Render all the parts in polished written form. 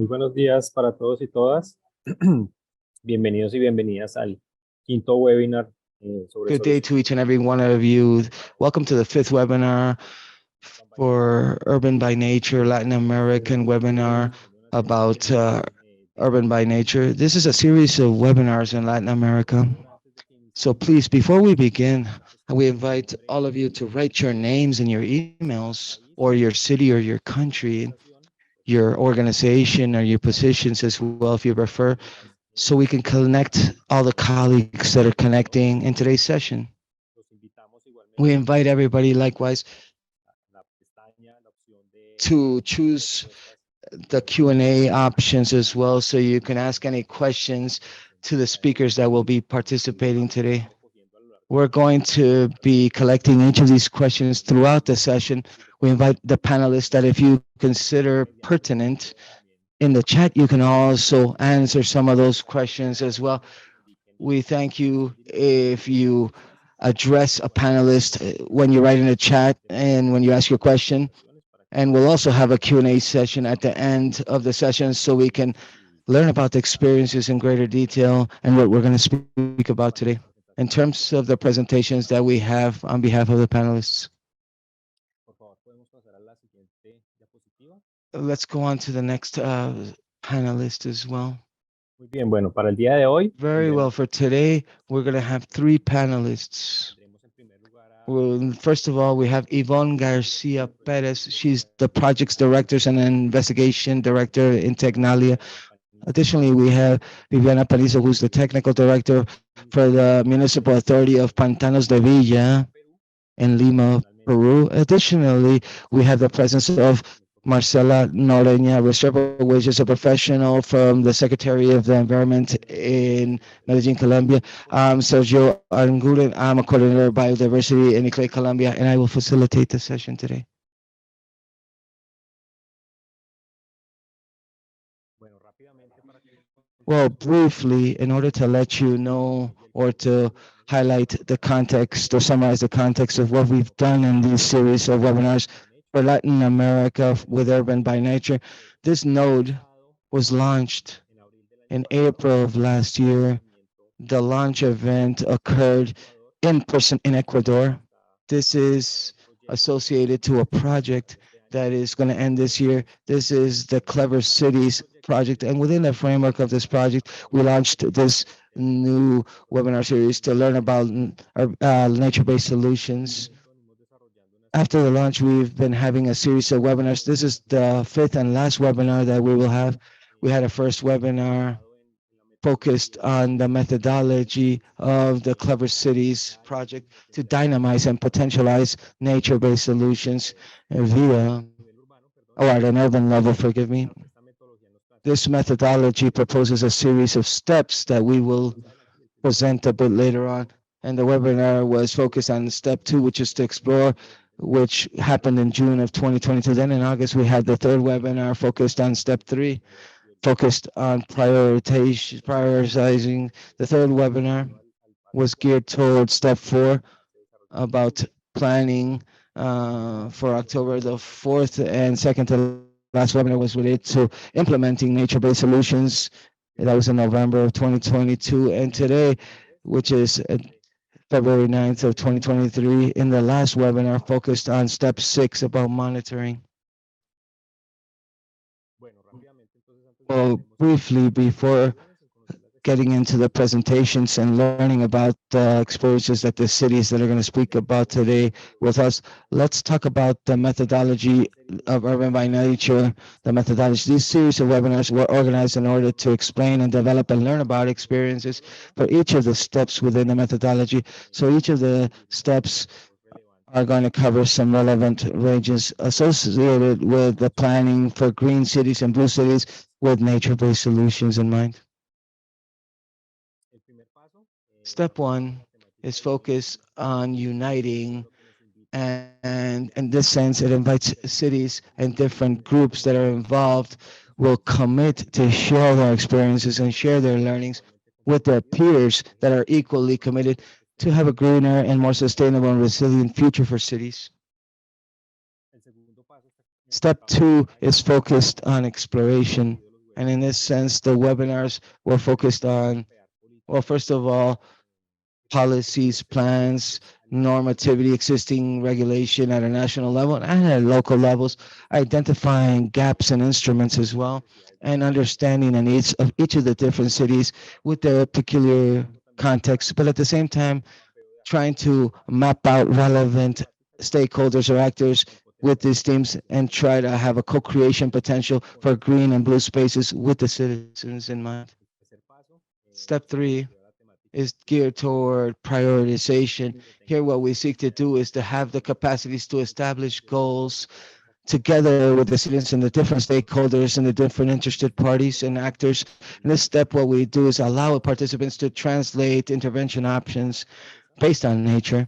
muy buenos días para todos y todas. Bienvenidos y bienvenidas al quinto webinar sobre Good day to each and every one of you. Welcome to the fifth webinar for Urban by Nature Latin American webinar about Urban by Nature. This is a series of webinars in Latin America. So please, before we begin, we invite all of you to write your names and your emails or your city or your country, your organization or your positions as well if you prefer, so we can connect all the colleagues that are connecting in today's session. We invite everybody likewise to choose the Q&A options as well, so you can ask any questions to the speakers that will be participating today. We're going to be collecting each of these questions throughout the session. We invite the panelists that if you consider pertinent in the chat, you can also answer some of those questions as well. We thank you if you address a panelist when you write in the chat and when you ask your question. And we'll also have a Q&A session at the end of the session so we can learn about the experiences in greater detail and what we're going to speak about today in terms of the presentations that we have on behalf of the panelists. Let's go on to the next panelist as well. Muy bien, bueno, para el día de hoy. Very well, for today, we're going to have three panelists. Well, first of all, we have Yvonne Garcia Perez. She's the projects director and investigation director in Tecnalia. Additionally, we have Viviana Panizo, who's the technical director for the Municipal Authority of Pantanos de Villa in Lima, Peru. Additionally, we have the presence of Marcela Noreña Restrepo, which is a professional from the Secretary of the Environment in Medellin, Colombia. Sergio Anguren, I'm a coordinator of biodiversity in ICLE, Colombia, and I will facilitate the session today. Well, briefly, in order to let you know or to highlight the context or summarize the context of what we've done in these series of webinars for Latin America with Urban by Nature, this node was launched in April of last year. The launch event occurred in person in Ecuador. This is associated to a project that is going to end this year. This is the Clever Cities project, and within the framework of this project, we launched this new webinar series to learn about nature-based solutions. After the launch, we've been having a series of webinars. This is the fifth and last webinar that we will have. We had a first webinar focused on the methodology of the Clever Cities project to dynamize and potentialize nature-based solutions via, or at an urban level, forgive me. This methodology proposes a series of steps that we will present a bit later on. And the webinar was focused on step 2, which is to explore, which happened in June of 2022. Then in August, we had the third webinar focused on step 3, focused on prioritizing. The third webinar was geared towards step 4 about planning for October. The fourth and second to last webinar was related to implementing nature-based solutions. That was in November of 2022. And today, which is February 9th of 2023, in the last webinar focused on step 6 about monitoring. Well, briefly, before getting into the presentations and learning about the experiences that the cities that are going to speak about today with us, let's talk about the methodology of Urban by Nature, the methodology. These series of webinars were organized in order to explain and develop and learn about experiences for each of the steps within the methodology. So each of the steps are going to cover some relevant ranges associated with the planning for green cities and blue cities with nature-based solutions in mind. Step 1 is focused on uniting, and in this sense, it invites cities and different groups that are involved will commit to share their experiences and share their learnings with their peers that are equally committed to have a greener and more sustainable and resilient future for cities. Step 2 is focused on exploration. And in this sense, the webinars were focused on, well, first of all, policies, plans, normativity, existing regulation at a national level and at local levels, identifying gaps and instruments as well, and understanding the needs of each of the different cities with their peculiar context, but at the same time, trying to map out relevant stakeholders or actors with these teams and try to have a co-creation potential for green and blue spaces with the citizens in mind. Step 3 is geared toward prioritization. Here, what we seek to do is to have the capacities to establish goals together with the citizens and the different stakeholders and the different interested parties and actors. In this step, what we do is allow participants to translate intervention options based on nature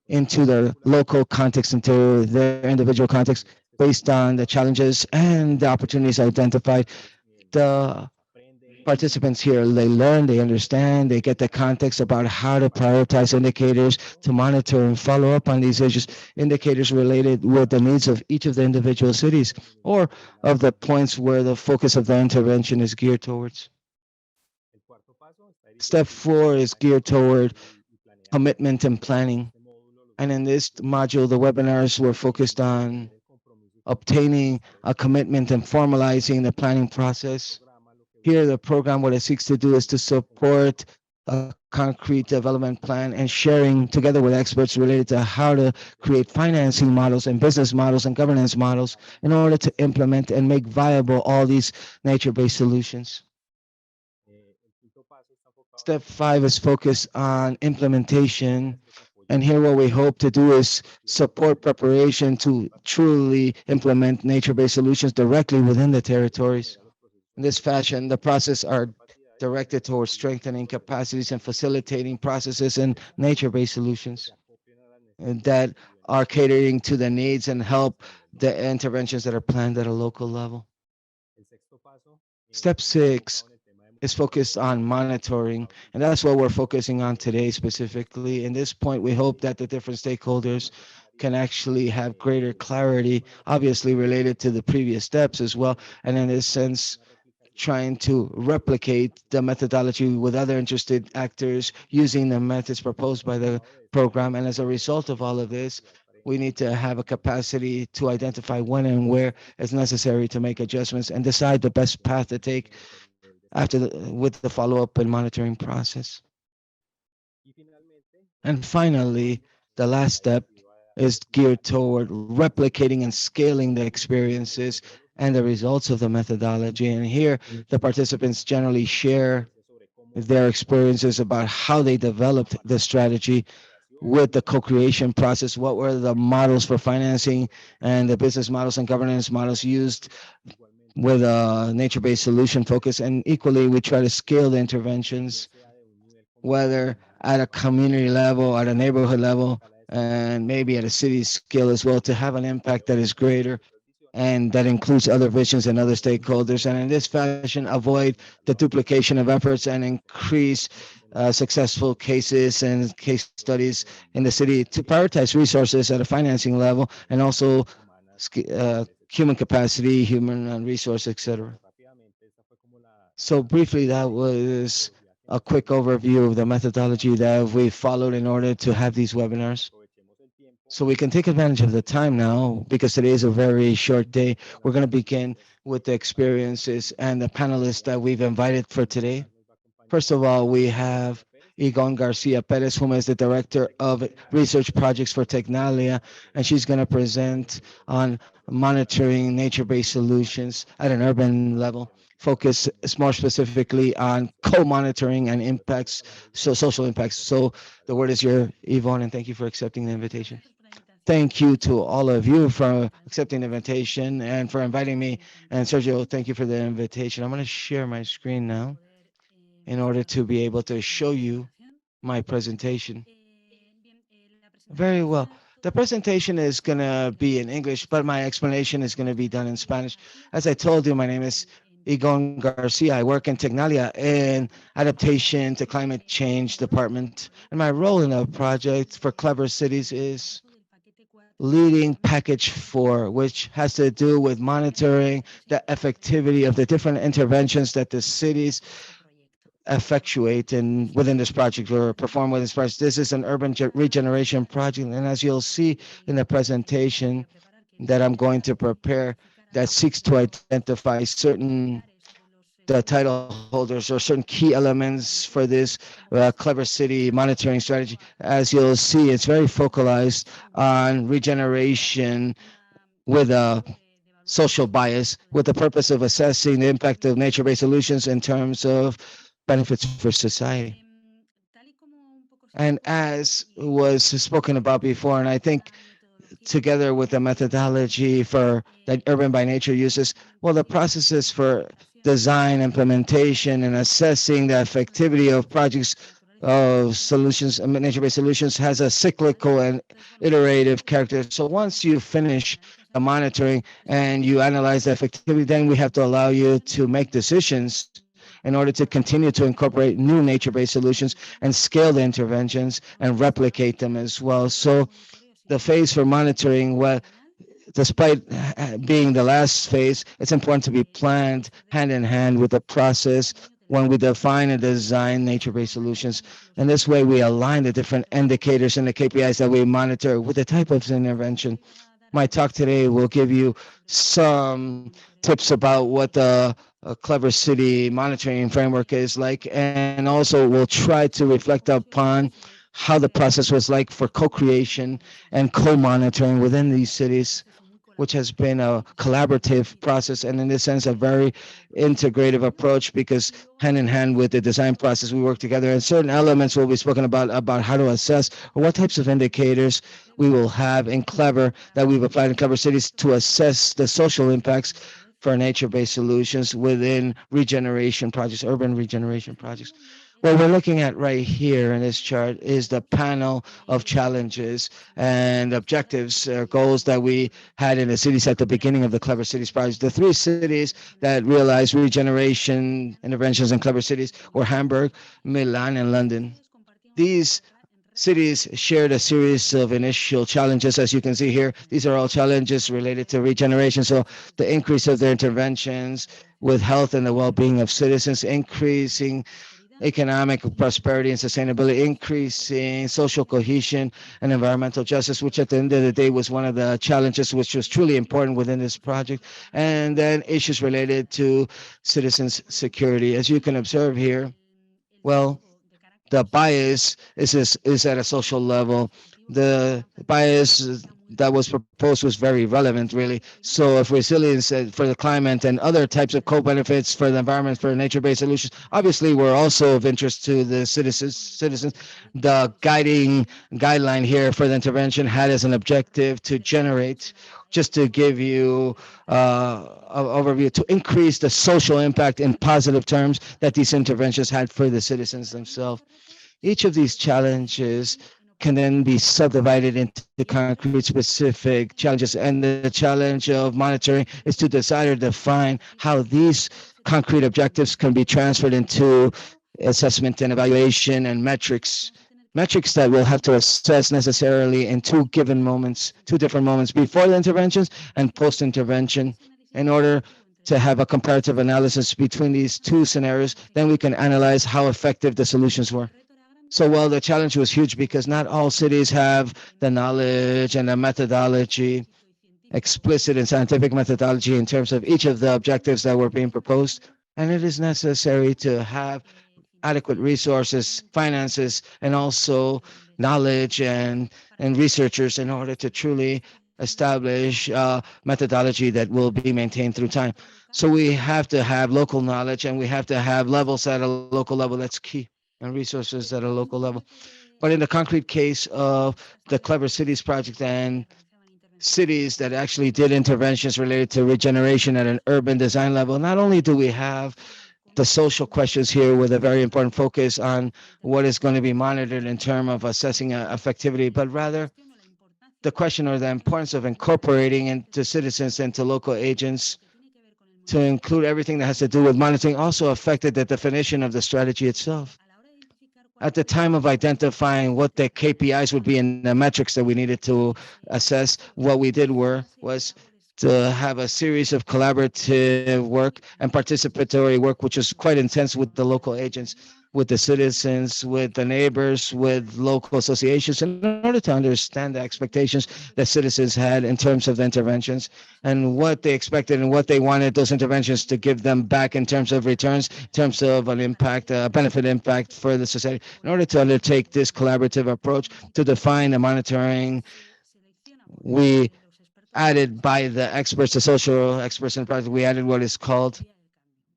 into the local context, into their individual context, based on the challenges and the opportunities identified. The participants here, they learn, they understand, they get the context about how to prioritize indicators to monitor and follow up on these issues, indicators related with the needs of each of the individual cities or of the points where the focus of the intervention is geared towards. Step 4 is geared toward commitment and planning. And in this module, the webinars were focused on obtaining a commitment and formalizing the planning process. Here, the program, what it seeks to do is to support a concrete development plan and sharing together with experts related to how to create financing models and business models and governance models in order to implement and make viable all these nature-based solutions. Step 5 is focused on implementation. And here, what we hope to do is support preparation to truly implement nature-based solutions directly within the territories. In this fashion, the process are directed towards strengthening capacities and facilitating processes and nature-based solutions that are catering to the needs and help the interventions that are planned at a local level. Step 6 is focused on monitoring, and that's what we're focusing on today specifically. In this point, we hope that the different stakeholders can actually have greater clarity, obviously related to the previous steps as well, and in this sense, trying to replicate the methodology with other interested actors using the methods proposed by the program. And as a result of all of this, we need to have a capacity to identify when and where it's necessary to make adjustments and decide the best path to take with the follow-up and monitoring process. And finally, the last step is geared toward replicating and scaling the experiences and the results of the methodology. And here, the participants generally share their experiences about how they developed the strategy with the co-creation process. What were the models for financing and the business models and governance models used with a nature-based solution focus? And equally, we try to scale the interventions, whether at a community level, at a neighborhood level, and maybe at a city scale as well, to have an impact that is greater and that includes other visions and other stakeholders. And in this fashion, avoid the duplication of efforts and increase successful cases and case studies in the city to prioritize resources at a financing level and also human capacity, human resource, etc. So briefly, that was a quick overview of the methodology that we followed in order to have these webinars. So we can take advantage of the time now because today is a very short day. We're going to begin with the experiences and the panelists that we've invited for today. First of all, we have Egon Garcia Perez, who is the Director of Research Projects for Tecnalia, and she's going to present on monitoring nature-based solutions at an urban level. Focus more specifically on co-monitoring and impacts, so social impacts. So the word is yours, Yvonne, and thank you for accepting the invitation. Thank you to all of you for accepting the invitation and for inviting me. And Sergio, thank you for the invitation. I'm going to share my screen now in order to be able to show you my presentation. Very well. The presentation is going to be in English, but my explanation is going to be done in Spanish. As I told you, my name is Egon Garcia. I work in Tecnalia in adaptation to climate change department. And my role in the project for Clever Cities is leading package 4, which has to do with monitoring the effectivity of the different interventions that the cities effectuate and within this project or perform within this project. This is an urban regeneration project, and as you'll see in the presentation that I'm going to prepare, that seeks to identify certain the title holders or certain key elements for this clever city monitoring strategy. As you'll see, it's very focalized on regeneration with a social bias, with the purpose of assessing the impact of nature-based solutions in terms of benefits for society. And as was spoken about before, and I think together with the methodology for that UrbanByNature uses, well, the processes for design, implementation, and assessing the effectivity of projects of solutions, nature-based solutions, has a cyclical and iterative character. So once you finish the monitoring and you analyze the effectivity, then we have to allow you to make decisions in order to continue to incorporate new nature-based solutions and scale the interventions and replicate them as well. So the phase for monitoring, well, despite being the last phase, it's important to be planned hand in hand with the process when we define and design nature-based solutions. And this way, we align the different indicators and the KPIs that we monitor with the type of intervention. My talk today will give you some tips about what the clever city monitoring framework is like, and also we'll try to reflect upon how the process was like for co-creation and co-monitoring within these cities, which has been a collaborative process and in this sense a very integrative approach, because hand in hand with the design process we work together, and certain elements will be spoken about how to assess or what types of indicators we will have in clever that we've applied in clever cities to assess the social impacts for nature-based solutions within regeneration projects, urban regeneration projects. What we're looking at right here in this chart is the panel of challenges and objectives, goals that we had in the cities at the beginning of the Clever Cities project. The three cities that realized regeneration interventions in Clever Cities were Hamburg, Milan, and London. These cities shared a series of initial challenges, as you can see here. These are all challenges related to regeneration. So the increase of their interventions with health and the well-being of citizens, increasing economic prosperity and sustainability, increasing social cohesion and environmental justice, which at the end of the day was one of the challenges which was truly important within this project, and then issues related to citizens' security. As you can observe here, well, the bias is at a social level. The bias that was proposed was very relevant, really. So if resilience for the climate and other types of co-benefits for the environment, for nature-based solutions, obviously were also of interest to the citizens. The guideline here for the intervention had as an objective to generate, just to give you an overview, to increase the social impact in positive terms that these interventions had for the citizens themselves. Each of these challenges can then be subdivided into concrete specific challenges. And the challenge of monitoring is to decide or define how these concrete objectives can be transferred into assessment and evaluation and metrics that we'll have to assess necessarily in two given moments, two different moments before the interventions and post-intervention, in order to have a comparative analysis between these two scenarios. Then we can analyze how effective the solutions were. So, well, the challenge was huge because not all cities have the knowledge and the methodology, explicit and scientific methodology in terms of each of the objectives that were being proposed. And it is necessary to have adequate resources, finances, and also knowledge and researchers in order to truly establish methodology that will be maintained through time. So we have to have local knowledge and we have to have levels at a local level. That's key, and resources at a local level. But in the concrete case of the Clever Cities project and cities that actually did interventions related to regeneration at an urban design level, not only do we have the social questions here with a very important focus on what is going to be monitored in terms of assessing effectivity, but rather the question or the importance of incorporating into citizens and to local agents to include everything that has to do with monitoring also affected the definition of the strategy itself. at the time of identifying what the KPIs would be and the metrics that we needed to assess, what we did was to have a series of collaborative work and participatory work, which was quite intense with the local agents, with the citizens, with the neighbors, with local associations, in order to understand the expectations that citizens had in terms of the interventions and what they expected and what they wanted those interventions to give them back in terms of returns, in terms of an impact, a benefit impact for the society. In order to undertake this collaborative approach to define the monitoring, we added by the experts, the social experts in the project, we added what is called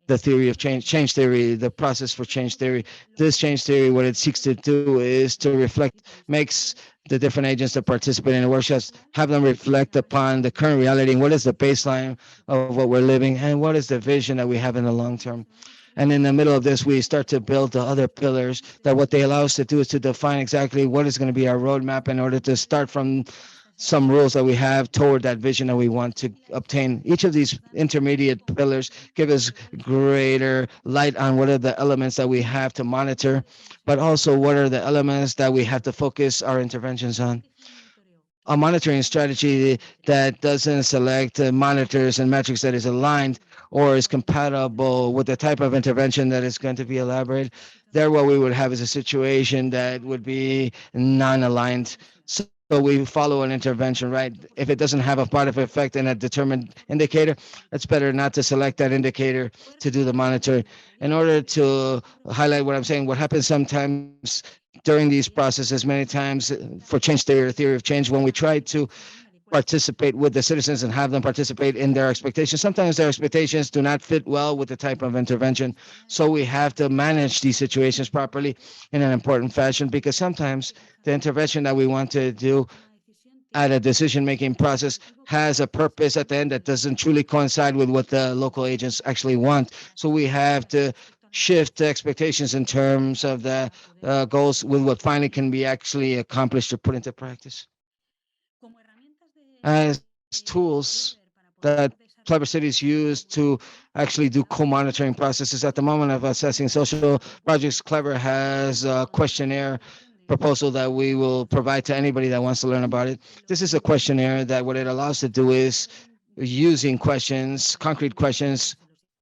the theory of change theory, the process for change theory. This change theory, what it seeks to do is to reflect, makes the different agents that participate in the workshops, have them reflect upon the current reality and what is the baseline of what we're living and what is the vision that we have in the long term. And in the middle of this, we start to build the other pillars that what they allow us to do is to define exactly what is going to be our roadmap in order to start from some rules that we have toward that vision that we want to obtain. Each of these intermediate pillars give us greater light on what are the elements that we have to monitor, but also what are the elements that we have to focus our interventions on. A monitoring strategy that doesn't select monitors and metrics that is aligned or is compatible with the type of intervention that is going to be elaborated, there what we would have is a situation that would be non-aligned. So we follow an intervention, right? If it doesn't have a positive effect in a determined indicator, it's better not to select that indicator to do the monitoring. In order to highlight what I'm saying, what happens sometimes during these processes, many times for change theory or theory of change, when we try to participate with the citizens and have them participate in their expectations. Sometimes their expectations do not fit well with the type of intervention. So we have to manage these situations properly in an important fashion because sometimes the intervention that we want to do at a decision making process has a purpose at the end that doesn't truly coincide with what the local agents actually want. So we have to shift the expectations in terms of the goals with what finally can be actually accomplished or put into practice as tools that clever cities use to actually do co-monitoring processes. At the moment of assessing social projects, Clever has a questionnaire proposal that we will provide to anybody that wants to learn about it. This is a questionnaire that what it allows to do is using questions, concrete questions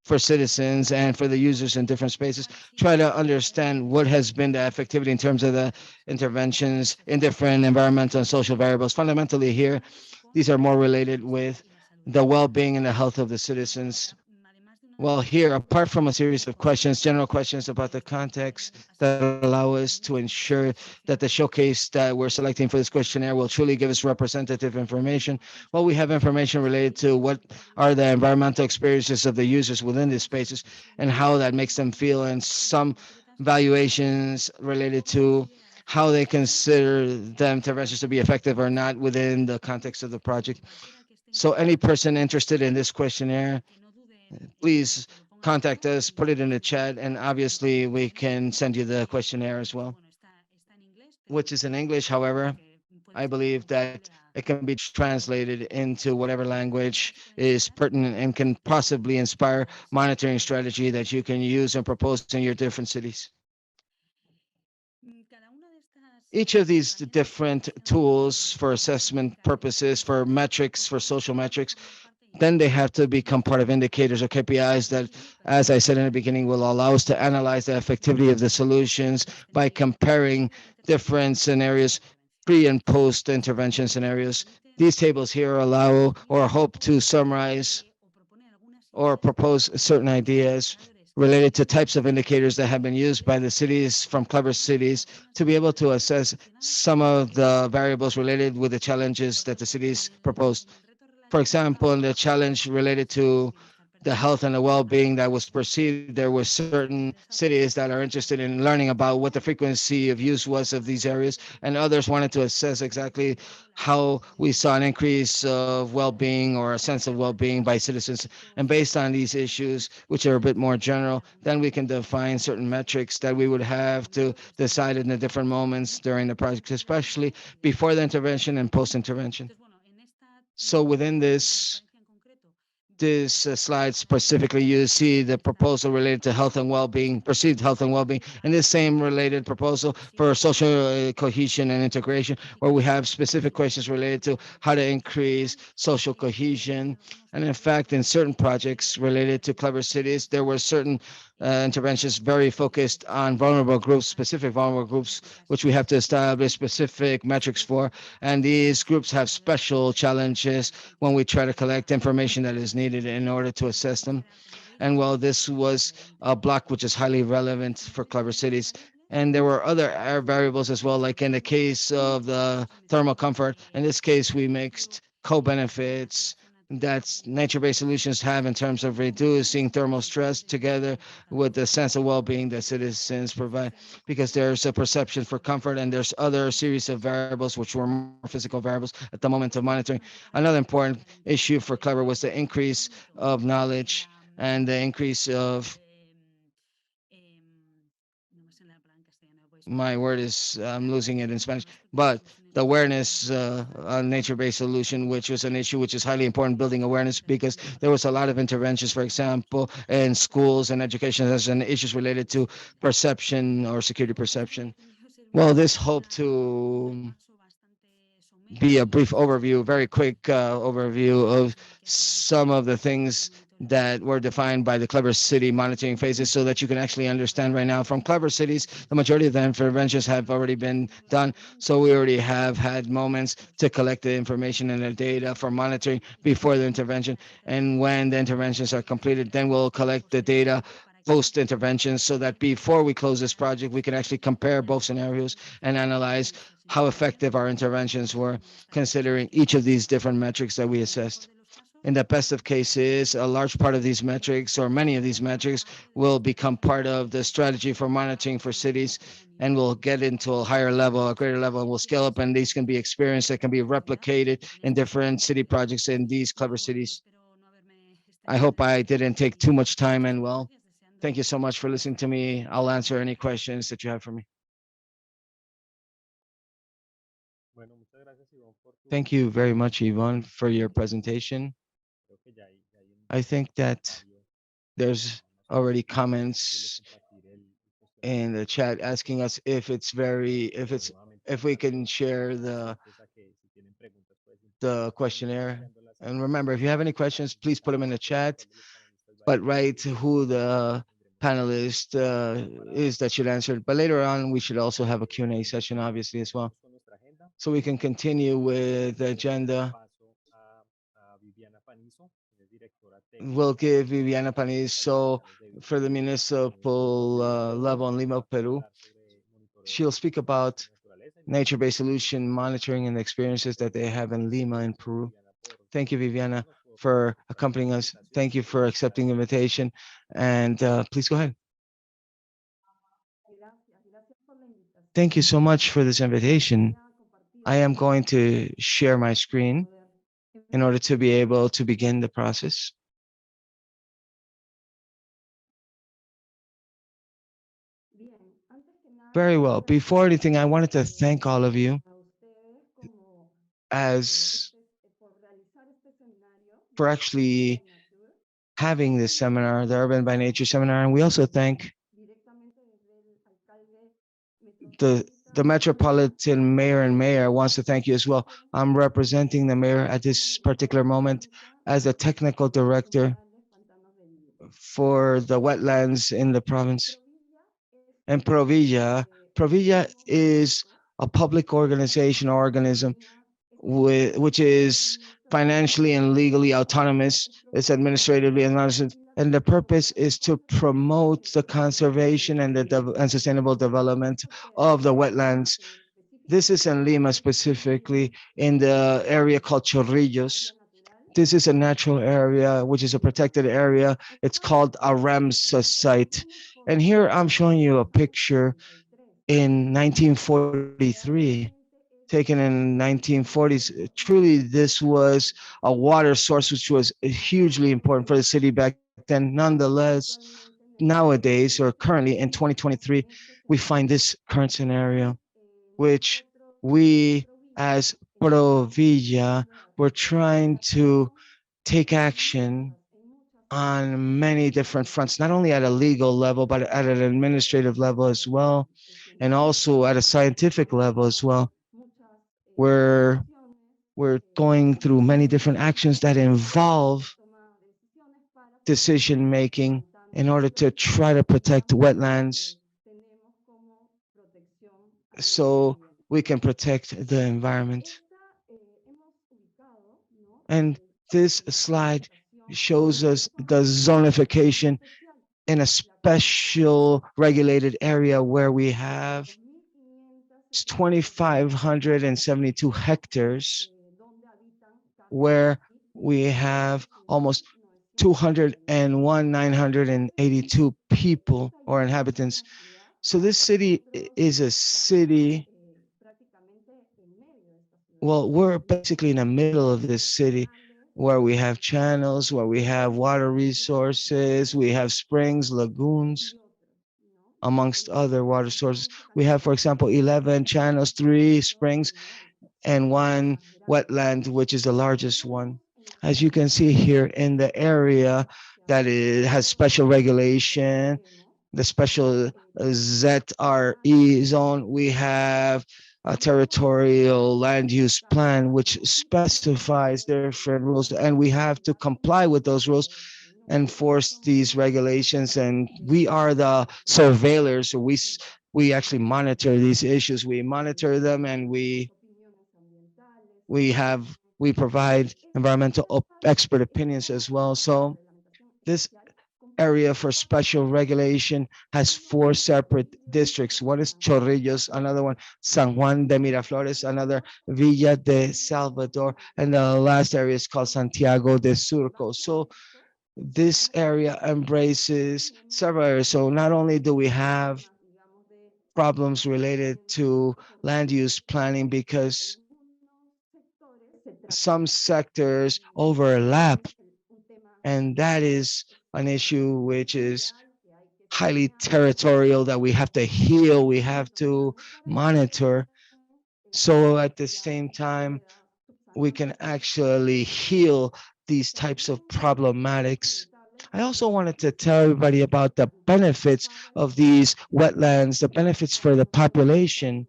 for citizens and for the users in different spaces, try to understand what has been the effectivity in terms of the interventions in different environmental and social variables. Fundamentally here, these are more related with the well-being and the health of the citizens. Well, here, apart from a series of questions, general questions about the context that allow us to ensure that the showcase that we're selecting for this questionnaire will truly give us representative information. Well, we have information related to what are the environmental experiences of the users within these spaces and how that makes them feel, and some valuations related to how they consider the interventions to be effective or not within the context of the project. So any person interested in this questionnaire, please contact us, put it in the chat, and obviously we can send you the questionnaire as well, which is in English. However, I believe that it can be translated into whatever language is pertinent and can possibly inspire monitoring strategy that you can use and propose in your different cities. Each of these different tools for assessment purposes, for metrics, for social metrics, then they have to become part of indicators or KPIs that, as I said in the beginning, will allow us to analyze the effectivity of the solutions by comparing different scenarios, pre and post intervention scenarios. These tables here allow or hope to summarize or propose certain ideas related to types of indicators that have been used by the cities from clever cities to be able to assess some of the variables related with the challenges that the cities proposed. For example, in the challenge related to the health and the well-being that was perceived, there were certain cities that are interested in learning about what the frequency of use was of these areas, and others wanted to assess exactly how we saw an increase of well-being or a sense of well-being by citizens. And based on these issues, which are a bit more general, then we can define certain metrics that we would have to decide in the different moments during the project, especially before the intervention and post-intervention. So within this, this slide specifically, you see the proposal related to health and well-being, perceived health and well-being, and this same related proposal for social cohesion and integration, where we have specific questions related to how to increase social cohesion. And in fact, in certain projects related to clever cities, there were certain interventions very focused on vulnerable groups, specific vulnerable groups, which we have to establish specific metrics for. And these groups have special challenges when we try to collect information that is needed in order to assess them. And well, this was a block which is highly relevant for clever cities. And there were other variables as well, like in the case of the thermal comfort. In this case, we mixed co-benefits that nature-based solutions have in terms of reducing thermal stress together with the sense of well-being that citizens provide, because there's a perception for comfort and there's other series of variables which were more physical variables at the moment of monitoring. Another important issue for Clever was the increase of knowledge and the increase of, my word is, I'm losing it in Spanish, but the awareness on nature-based solution, which was an issue which is highly important, building awareness, because there was a lot of interventions, for example, in schools and education, as an issues related to perception or security perception. Well, this hope to be a brief overview, very quick overview of some of the things that were defined by the Clever City monitoring phases, so that you can actually understand right now from Clever Cities, the majority of the interventions have already been done. So we already have had moments to collect the information and the data for monitoring before the intervention. And when the interventions are completed, then we'll collect the data post intervention, so that before we close this project, we can actually compare both scenarios and analyze how effective our interventions were, considering each of these different metrics that we assessed. In the best of cases, a large part of these metrics, or many of these metrics, will become part of the strategy for monitoring for cities, and will get into a higher level, a greater level, and will scale up. And these can be experienced that can be replicated in different city projects in these clever cities. I hope I didn't take too much time, and well, thank you so much for listening to me. I'll answer any questions that you have for me. Thank you very much, Yvonne, for your presentation. I think that there's already comments in the chat asking us if it's very, if we can share the questionnaire. And remember, if you have any questions, please put them in the chat, but write who the panelist is that should answer it. But later on, we should also have a Q&A session, obviously, as well. So we can continue with the agenda. We'll give Viviana Panizo for the municipal level in Lima, Peru. She'll speak about nature-based solution monitoring and the experiences that they have in Lima in Peru. Thank you, Viviana, for accompanying us. Thank you for accepting the invitation. And please go ahead. Thank you so much for this invitation. I am going to share my screen in order to be able to begin the process. Very well. Before anything, I wanted to thank all of you as for actually having this seminar, the Urban by Nature seminar. And we also thank the Metropolitan Mayor and Mayor wants to thank you as well. I'm representing the mayor at this particular moment as a technical director for the wetlands in the province. And Prohvilla is a public organization or organism which is financially and legally autonomous. It's administratively autonomous, and the purpose is to promote the conservation and and sustainable development of the wetlands. This is in Lima, specifically in the area called Chorrillos. This is a natural area, which is a protected area. It's called a Ramsar site. And here I'm showing you a picture in 1943, taken in 1940s. Truly, this was a water source which was hugely important for the city back then. Nonetheless, nowadays, or currently in 2023, we find this current scenario, which we as Prohvilla were trying to take action on many different fronts, not only at a legal level, but at an administrative level as well, and also at a scientific level as well. We're we're going through many different actions that involve decision making in order to try to protect wetlands so we can protect the environment. And this slide shows us the zonification in a special regulated area where we have 2,572 hectares, where we have almost 201,982 people or inhabitants. So this city is a city. Well, we're basically in the middle of this city where we have channels, where we have water resources, we have springs, lagoons, amongst other water sources. We have, for example, 11 channels, 3 springs, and 1 wetland, which is the largest one. As you can see here in the area that it has special regulation, the special ZRE zone, we have a territorial land use plan, which specifies different rules, and we have to comply with those rules, enforce these regulations, and we are the surveillors. So we actually monitor these issues. We monitor them, and we provide environmental expert opinions as well. So this area for special regulation has 4 separate districts. One is Chorrillos, another one San Juan de Miraflores, another Villa de Salvador, and the last area is called Santiago de Surco. So this area embraces several areas. So not only do we have problems related to land use planning because some sectors overlap, and that is an issue which is highly territorial that we have to heal, we have to monitor. So at the same time, we can actually heal these types of problematics. I also wanted to tell everybody about the benefits of these wetlands, the benefits for the population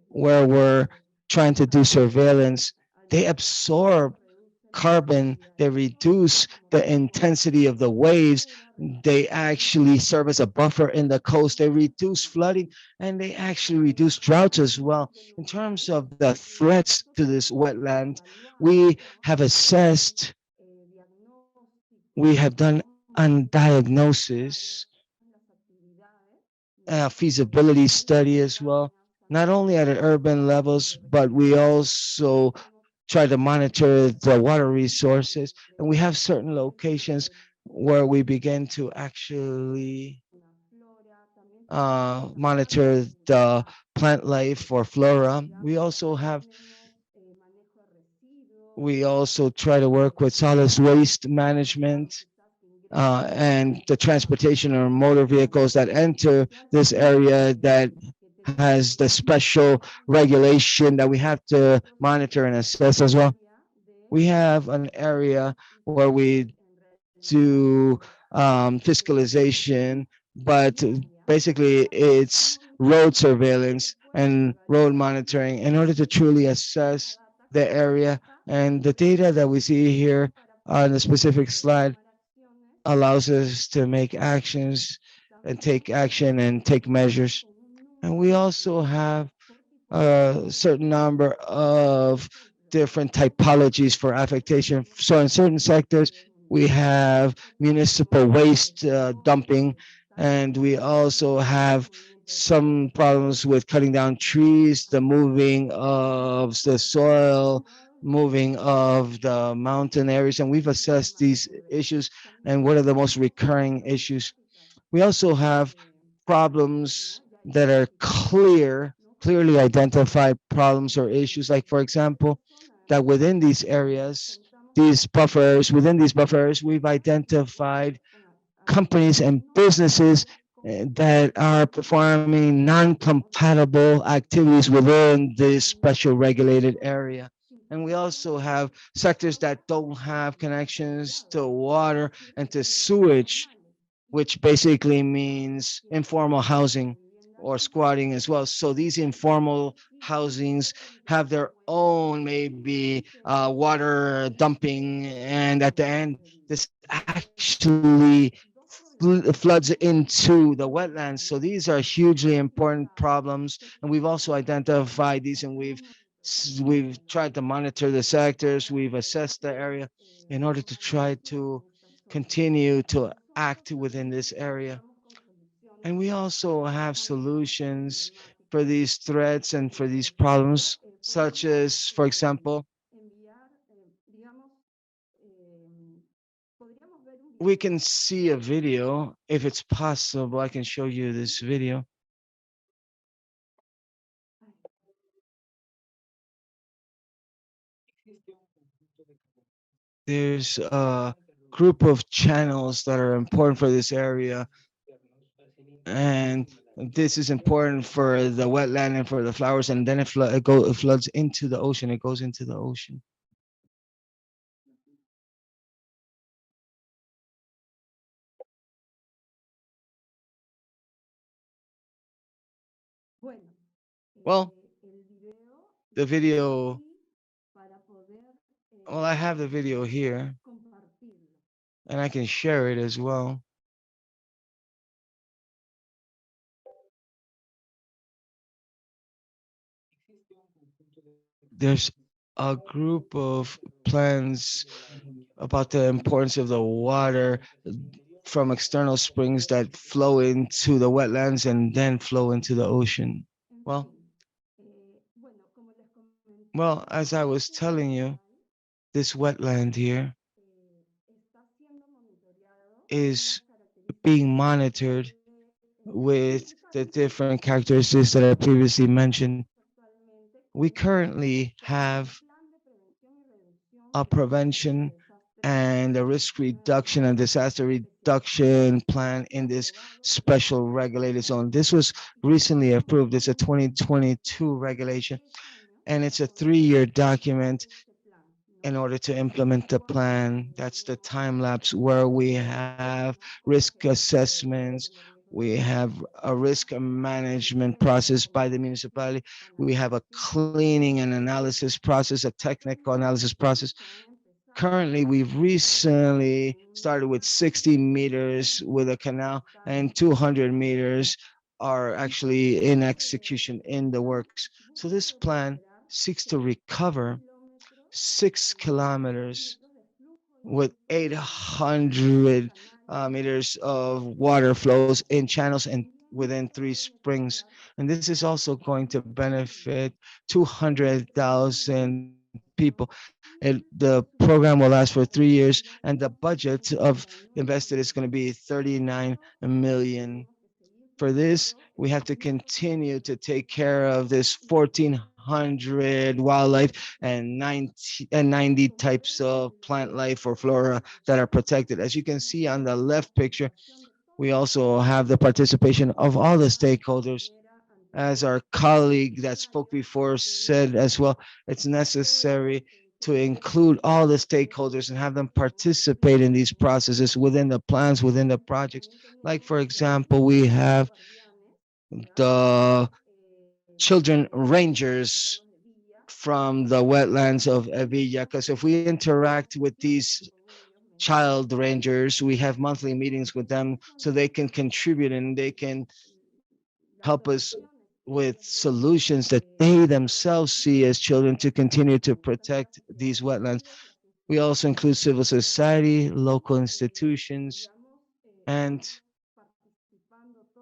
where we're trying to do surveillance. They absorb carbon, they reduce the intensity of the waves, they actually serve as a buffer in the coast, they reduce flooding, and they actually reduce droughts as well. In terms of the threats to this wetland, we have assessed, we have done a diagnosis, a feasibility study as well, not only at an urban levels, but we also try to monitor the water resources. And we have certain locations where we begin to actually monitor the plant life or flora. We also try to work with solid waste management and the transportation or motor vehicles that enter this area that has the special regulation that we have to monitor and assess as well. We have an area where we do fiscalization, but basically it's road surveillance and road monitoring in order to truly assess the area. And the data that we see here on the specific slide allows us to make actions and take action and take measures. And we also have a certain number of different typologies for affectation. So in certain sectors, we have municipal waste dumping, and we also have some problems with cutting down trees, the moving of the soil, moving of the mountain areas, and we've assessed these issues and what are the most recurring issues. We also have problems that are clearly identified problems or issues, like, for example, that within these areas, within these buffers, we've identified companies and businesses that are performing non-compatible activities within this special regulated area. And we also have sectors that don't have connections to water and to sewage, which basically means informal housing or squatting as well. So these informal housings have their own maybe water dumping, and at the end, this actually floods into the wetlands. So these are hugely important problems, and we've also identified these, and we've tried to monitor the sectors. We've assessed the area in order to try to continue to act within this area. And we also have solutions for these threats and for these problems, such as, for example, we can see a video. If it's possible, I can show you this video. There's a group of channels that are important for this area, and this is important for the wetland and for the flowers, and then it floods into the ocean. It goes into the ocean. Well, the video, well, I have the video here, and I can share it as well. There's a group of plans about the importance of the water from external springs that flow into the wetlands and then flow into the ocean. Well, as I was telling you, this wetland here is being monitored with the different characteristics that I previously mentioned. We currently have a prevention and a risk reduction and disaster reduction plan in this special regulated zone. This was recently approved. It's a 2022 regulation, and it's a 3-year document in order to implement the plan. That's the time lapse where we have risk assessments. We have a risk management process by the municipality. We have a cleaning and analysis process, a technical analysis process. Currently, we've recently started with 60 meters with a canal, and 200 meters are actually in execution in the works. So this plan seeks to recover 6 kilometers with 800 meters of water flows in channels and within 3 springs. And this is also going to benefit 200,000 people. The program will last for 3 years, and the budget of invested is going to be 39 million. For this, we have to continue to take care of this 1,400 wildlife and 90 types of plant life or flora that are protected. As you can see on the left picture, we also have the participation of all the stakeholders. As our colleague that spoke before said as well, it's necessary to include all the stakeholders and have them participate in these processes within the plans, within the projects. Like, for example, we have the children rangers from the wetlands of Evilla, because if we interact with these child rangers, we have monthly meetings with them so they can contribute and they can help us with solutions that they themselves see as children to continue to protect these wetlands. We also include civil society, local institutions, and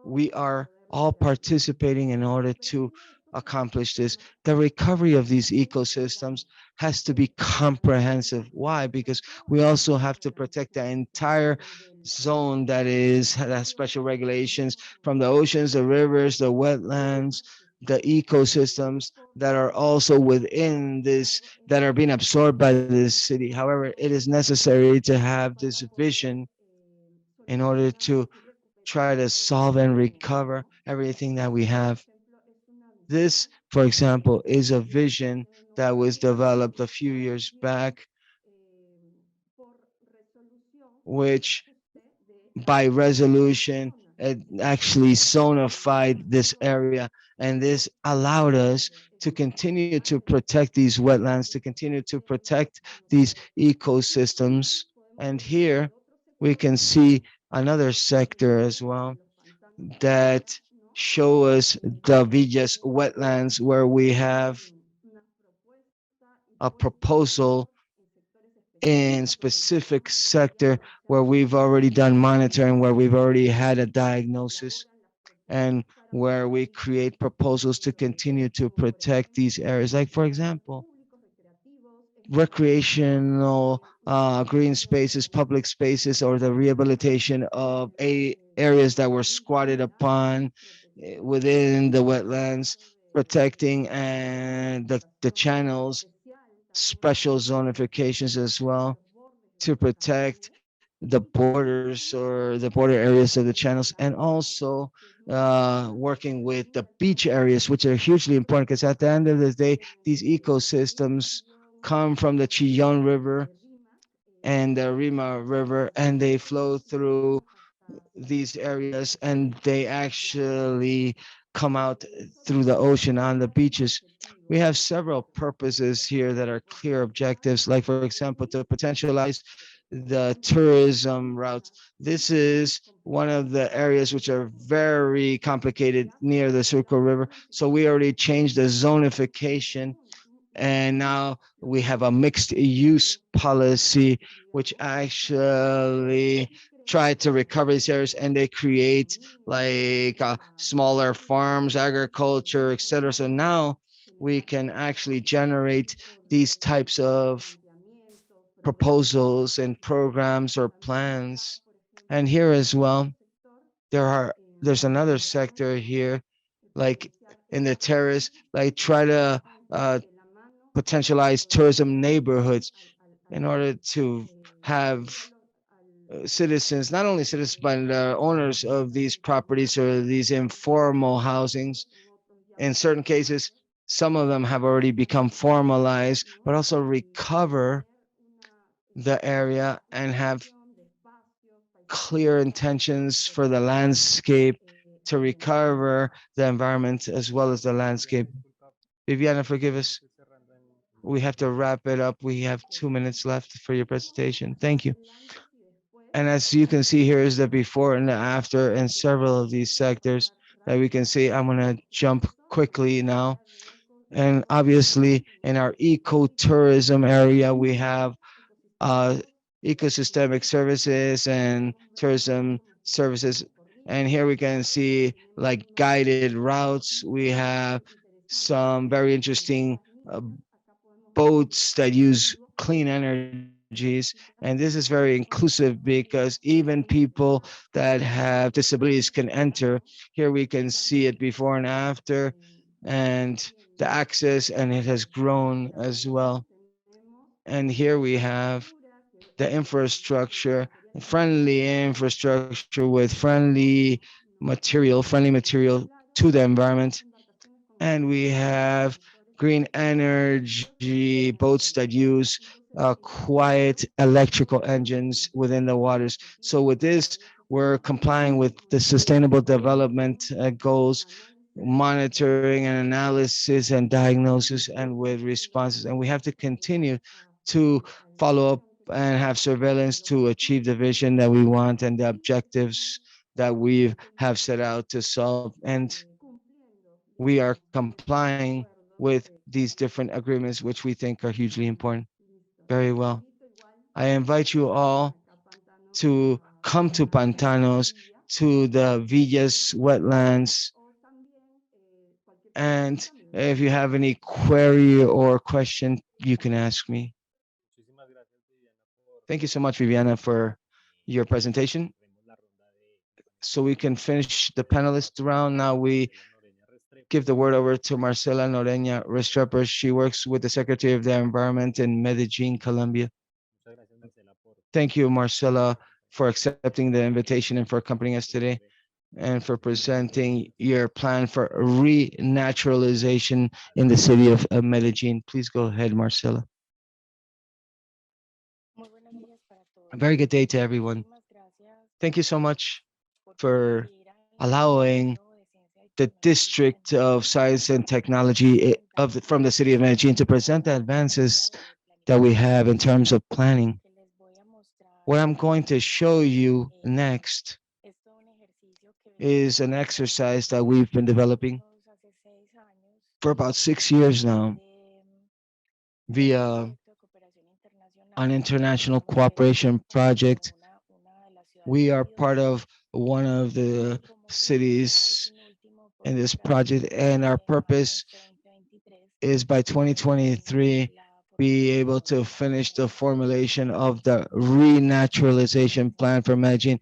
we are all participating in order to accomplish this. The recovery of these ecosystems has to be comprehensive. Why? Because we also have to protect the entire zone that has special regulations, from the oceans, the rivers, the wetlands, the ecosystems that are also within this, that are being absorbed by this city. However, it is necessary to have this vision in order to try to solve and recover everything that we have. This, for example, is a vision that was developed a few years back, which by resolution, it actually zonified this area. And this allowed us to continue to protect these wetlands, to continue to protect these ecosystems. And here we can see another sector as well that show us the Villas wetlands, where we have a proposal in specific sector where we've already done monitoring, where we've already had a diagnosis, and where we create proposals to continue to protect these areas. Like, for example, recreational green spaces, public spaces, or the rehabilitation of areas that were squatted upon within the wetlands, protecting and the channels, special zonifications as well to protect the borders or the border areas of the channels, and also working with the beach areas, which are hugely important because at the end of the day, these ecosystems come from the Chillon River and the Rima River, and they flow through these areas, and they actually come out through the ocean on the beaches. We have several purposes here that are clear objectives, like, for example, to potentialize the tourism routes. This is one of the areas which are very complicated near the Surco River. So we already changed the zonification, and now we have a mixed use policy, which actually try to recover these areas, and they create like smaller farms, agriculture, etc. So now we can actually generate these types of proposals and programs or plans. And here as well, there's another sector here, like in the terrace, like try to uh, potentialize tourism neighborhoods in order to have citizens, not only citizens, but owners of these properties or these informal housings. In certain cases, some of them have already become formalized, but also recover the area and have clear intentions for the landscape to recover the environment as well as the landscape. Viviana, forgive us. We have to wrap it up. We have 2 minutes left for your presentation. Thank you. And as you can see, here is the before and the after in several of these sectors that we can see. I'm going to jump quickly now. And obviously, in our ecotourism area, we have uh, ecosystemic services and tourism services. And here we can see like guided routes. We have some very interesting boats that use clean energies. And this is very inclusive because even people that have disabilities can enter. Here we can see it before and after, and the access, and it has grown as well. And here we have the infrastructure, friendly infrastructure with friendly material to the environment. And we have green energy boats that use quiet electrical engines within the waters. So with this, we're complying with the sustainable development goals, monitoring and analysis and diagnosis, and with responses. And we have to continue to follow up and have surveillance to achieve the vision that we want and the objectives that we have set out to solve. And we are complying with these different agreements, which we think are hugely important. Very well. I invite you all to come to Pantanos, to the Villas wetlands. And if you have any query or question, you can ask me. Thank you so much, Viviana, for your presentation. So we can finish the panelist round. Now we give the word over to Marcela Noreña Restrepo. She works with the Secretary of the Environment in Medellin, Colombia. Thank you, Marcela, for accepting the invitation and for accompanying us today. and for presenting your plan for renaturalization in the city of Medellin. Please go ahead, Marcela. A very good day to everyone. Thank you so much for allowing the District of Science and Technology from the city of Medellin to present the advances that we have in terms of planning. What I'm going to show you next is an exercise that we've been developing for about 6 years now via an international cooperation project. We are part of one of the cities in this project, and our purpose is by 2023 be able to finish the formulation of the renaturalization plan for Medellin.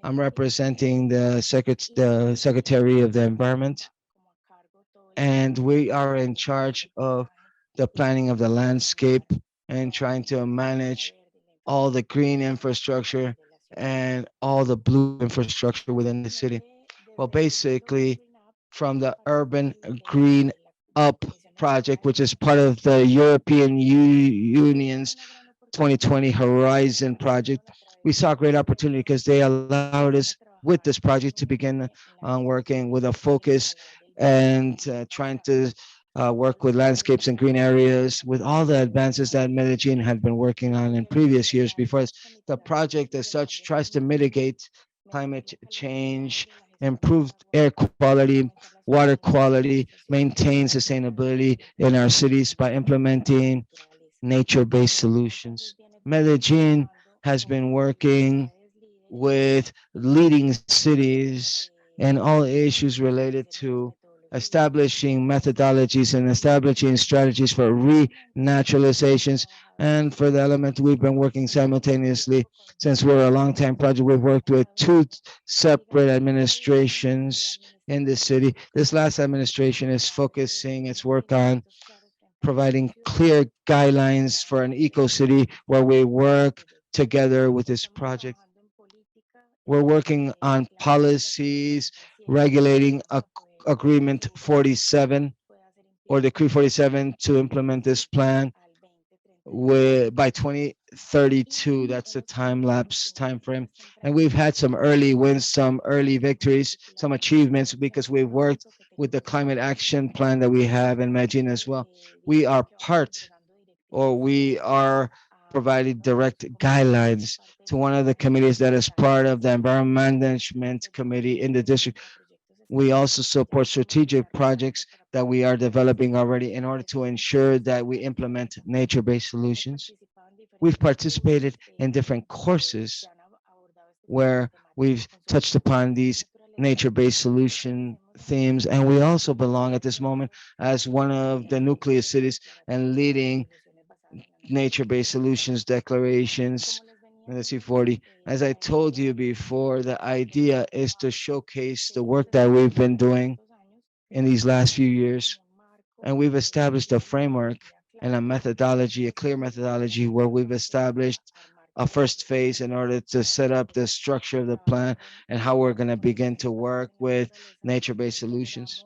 I'm representing the Secretary of the Environment, and we are in charge of the planning of the landscape and trying to manage all the green infrastructure and all the blue infrastructure within the city. Well, basically, from the Urban Green Up project, which is part of the European Union's 2020 Horizon project, we saw a great opportunity because they allowed us with this project to begin working with a focus and trying to work with landscapes and green areas with all the advances that Medellin had been working on in previous years before us. The project as such tries to mitigate climate change, improve air quality, water quality, maintain sustainability in our cities by implementing nature-based solutions. Medellin has been working with leading cities and all issues related to establishing methodologies and establishing strategies for renaturalizations. And for the element, we've been working simultaneously since we're a long time project. We've worked with two separate administrations in the city. This last administration is focusing its work on providing clear guidelines for an eco city where we work together with this project. We're working on policies regulating Agreement 47 or Decree 47 to implement this plan by 2032. That's the time lapse time frame. And we've had some early wins, some early victories, some achievements because we've worked with the climate action plan that we have in Medellin as well. We are part or we are providing direct guidelines to one of the committees that is part of the environment management committee in the district. We also support strategic projects that we are developing already in order to ensure that we implement nature-based solutions. We've participated in different courses where we've touched upon these nature-based solution themes, and we also belong at this moment as one of the nucleus cities and leading nature-based solutions declarations in the C40. As I told you before, the idea is to showcase the work that we've been doing in these last few years. And we've established a framework and a methodology, a clear methodology where we've established a first phase in order to set up the structure of the plan and how we're going to begin to work with nature-based solutions.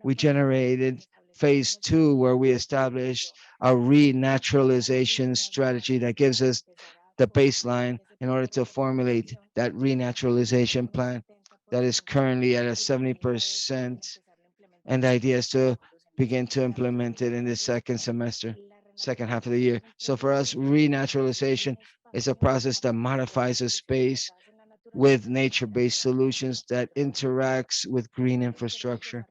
We generated phase two, where we established a renaturalization strategy that gives us the baseline in order to formulate that renaturalization plan that is currently at a 70%. And the idea is to begin to implement it in the second semester, second half of the year. So for us, renaturalization is a process that modifies a space with nature-based solutions that interacts with green infrastructure.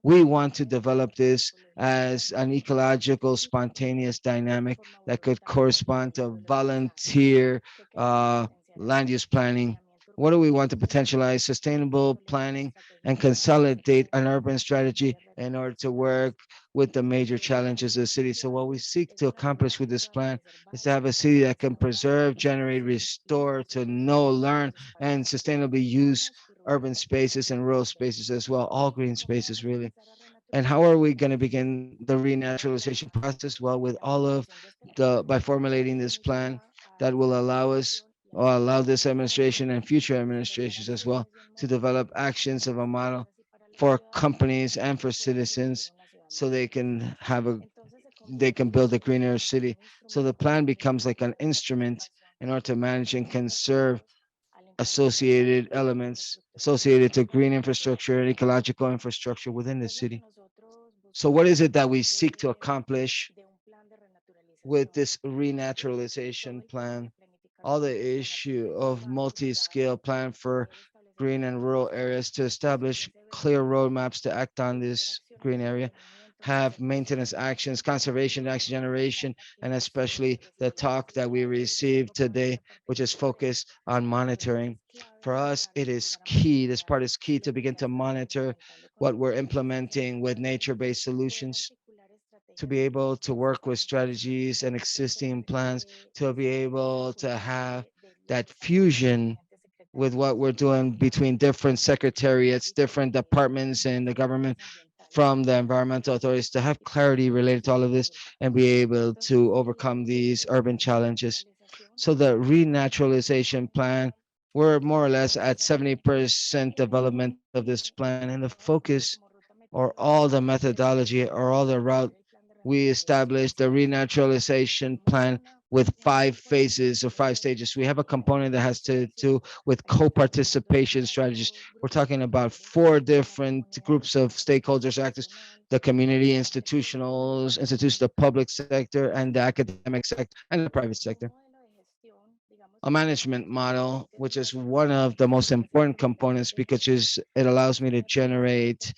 We want to develop this as an ecological, spontaneous dynamic that could correspond to volunteer uh, land use planning. What do we want to potentialize? Sustainable planning and consolidate an urban strategy in order to work with the major challenges of the city. So, what we seek to accomplish with this plan is to have a city that can preserve, generate, restore, to know, learn, and sustainably use urban spaces and rural spaces as well, all green spaces really. And how are we going to begin the renaturalization process? Well, with all of by formulating this plan that will allow us will allow this administration and future administrations as well to develop actions of a model for companies and for citizens so they can have a they can build a greener city. So the plan becomes like an instrument in order to manage and conserve associated elements associated to green infrastructure and ecological infrastructure within the city. So what is it that we seek to accomplish with this renaturalization plan? All the issue of multi-scale plan for green and rural areas to establish clear roadmaps to act on this green area, have maintenance actions, conservation, action generation, and especially the talk that we received today, which is focused on monitoring. For us, it is key, this part is key to begin to monitor what we're implementing with nature-based solutions, to be able to work with strategies and existing plans, to be able to have that fusion with what we're doing between different secretariats, different departments in the government, from the environmental authorities, to have clarity related to all of this and be able to overcome these urban challenges. So the renaturalization plan, we're more or less at 70% development of this plan, and the focus or all the methodology or all the route, we established the renaturalization plan with 5 phases or 5 stages. We have a component that has to do with co-participation strategies. We're talking about 4 different groups of stakeholders, actors: the community, institutions, the public sector, and the academic sector, and the private sector. A management model, which is one of the most important components because it allows me to generate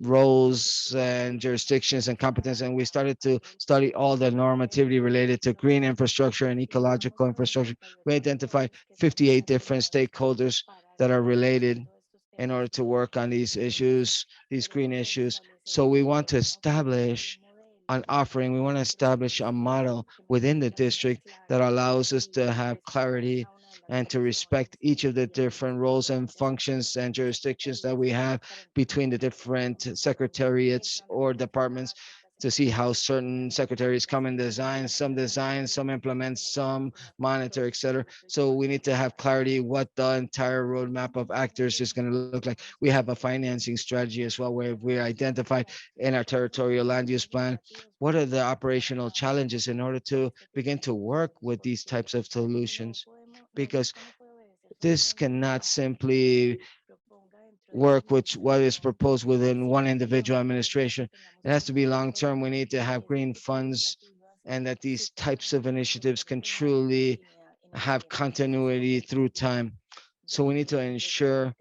roles and jurisdictions and competence. And we started to study all the normativity related to green infrastructure and ecological infrastructure. We identified 58 different stakeholders that are related in order to work on these issues, these green issues. So we want to establish an offering, we want to establish a model within the district that allows us to have clarity and to respect each of the different roles and functions and jurisdictions that we have between the different secretariats or departments, to see how certain secretaries come and design, some implement, some monitor, etc. So we need to have clarity what the entire roadmap of actors is going to look like. We have a financing strategy as well, where we identified in our territorial land use plan what are the operational challenges in order to begin to work with these types of solutions, because this cannot simply work with what is proposed within one individual administration. It has to be long term. We need to have green funds, and that these types of initiatives can truly have continuity through time. So we need to ensure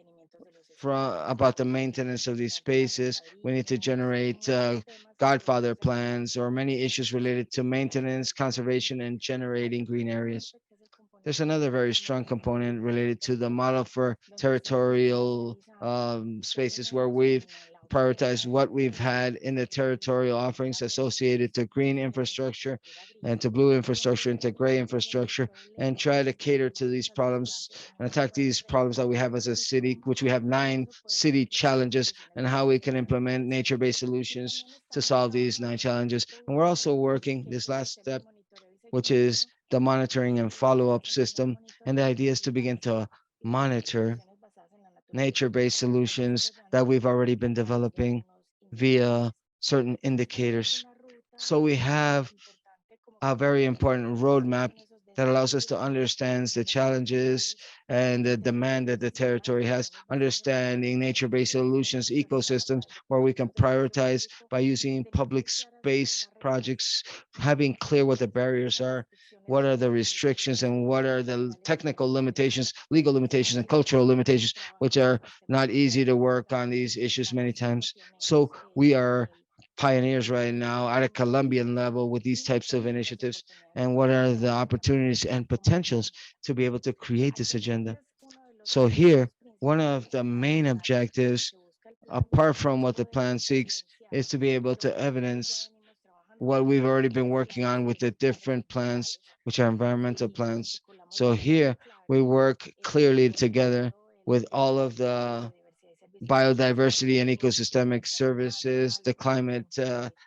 about the maintenance of these spaces. We need to generate godfather plans or many issues related to maintenance, conservation, and generating green areas. There's another very strong component related to the model for territorial spaces, where we've prioritized what we've had in the territorial offerings associated to green infrastructure and to blue infrastructure and to gray infrastructure, and try to cater to these problems and attack these problems that we have as a city, which we have 9 city challenges, and how we can implement nature-based solutions to solve these 9 challenges. And we're also working this last step, which is the monitoring and follow-up system. And the idea is to begin to monitor nature-based solutions that we've already been developing via certain indicators. So we have a very important roadmap that allows us to understand the challenges and the demand that the territory has, understanding nature-based solutions, ecosystems, where we can prioritize by using public space projects, having clear what the barriers are, what are the restrictions, and what are the technical limitations, legal limitations, and cultural limitations, which are not easy to work on these issues many times. So we are pioneers right now at a Colombian level with these types of initiatives, and what are the opportunities and potentials to be able to create this agenda. So here, one of the main objectives, apart from what the plan seeks, is to be able to evidence what we've already been working on with the different plans, which are environmental plans. So here we work clearly together with all of the biodiversity and ecosystemic services, the climate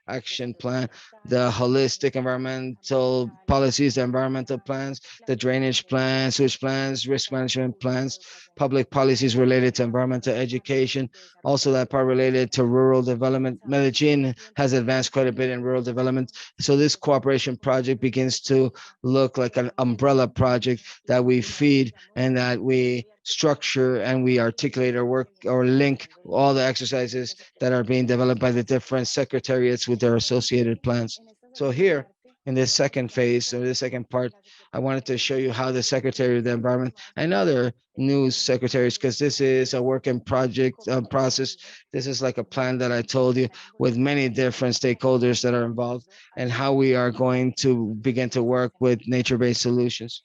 action plan, the holistic environmental policies, the environmental plans, the drainage plans, sewage plans, risk management plans, public policies related to environmental education, also that part related to rural development. Medellin has advanced quite a bit in rural development. So this cooperation project begins to look like an umbrella project that we feed and that we structure and we articulate or work or link all the exercises that are being developed by the different secretariats with their associated plans. So here in this second phase or the second part, I wanted to show you how the Secretary of the Environment and other new secretaries, because this is a work in project process. This is like a plan that I told you with many different stakeholders that are involved and how we are going to begin to work with nature-based solutions.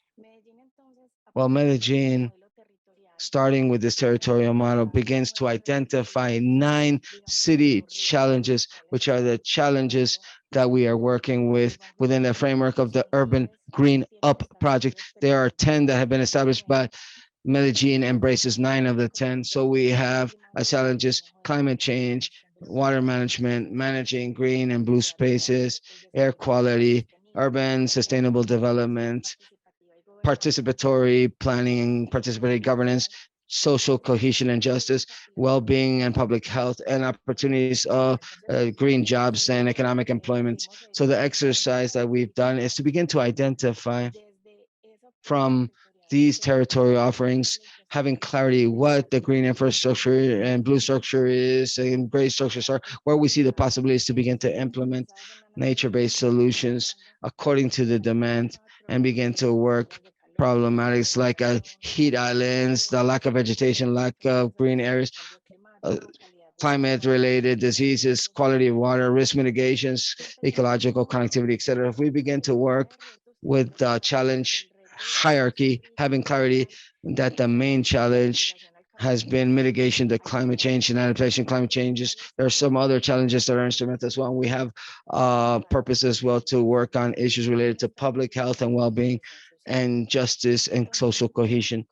Well, Medellin, starting with this territorial model, begins to identify 9 city challenges, which are the challenges that we are working with within the framework of the Urban Green Up project. There are 10 that have been established, but Medellin embraces 9 of the 10. So we have challenges: climate change, water management, managing green and blue spaces, air quality, urban sustainable development, participatory planning, participatory governance, social cohesion and justice, well-being and public health, and opportunities of green jobs and economic employment. So the exercise that we've done is to begin to identify from these territorial offerings, having clarity what the green infrastructure and blue structure is and gray structures are, where we see the possibilities to begin to implement nature-based solutions according to the demand and begin to work problematics like heat islands, the lack of vegetation, lack of green areas, uh, climate related diseases, quality of water, risk mitigations, ecological connectivity, etc. If we begin to work with the challenge hierarchy, having clarity that the main challenge has been mitigation to climate change and adaptation climate changes. There are some other challenges that are instrumental as well. And we have purpose as well to work on issues related to public health and well-being and justice and social cohesion.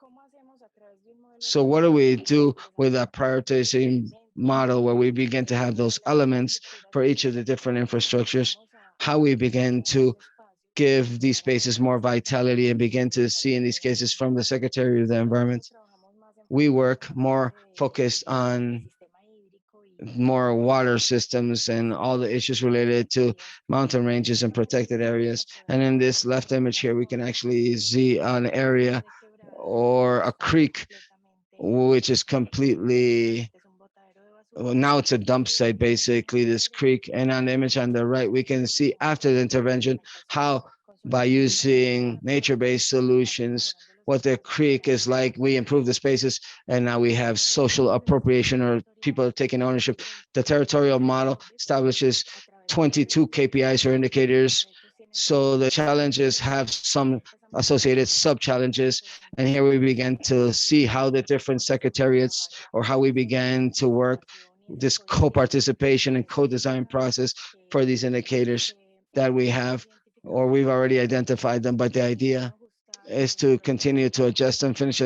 So what do we do with a prioritizing model where we begin to have those elements for each of the different infrastructures? How we begin to give these spaces more vitality and begin to see in these cases from the Secretary of the Environment. We work more focused on more water systems and all the issues related to mountain ranges and protected areas. And in this left image here, we can actually see an area or a creek which is completely, well, now it's a dump site, basically, this creek. And on the image on the right, we can see after the intervention how by using nature-based solutions, what the creek is like. We improve the spaces, and now we have social appropriation or people taking ownership. The territorial model establishes 22 KPIs or indicators. So the challenges have some associated sub-challenges. And here we began to see how the different secretariats or how we began to work this co-participation and co-design process for these indicators that we have, or we've already identified them, but the idea is to continue to adjust and finish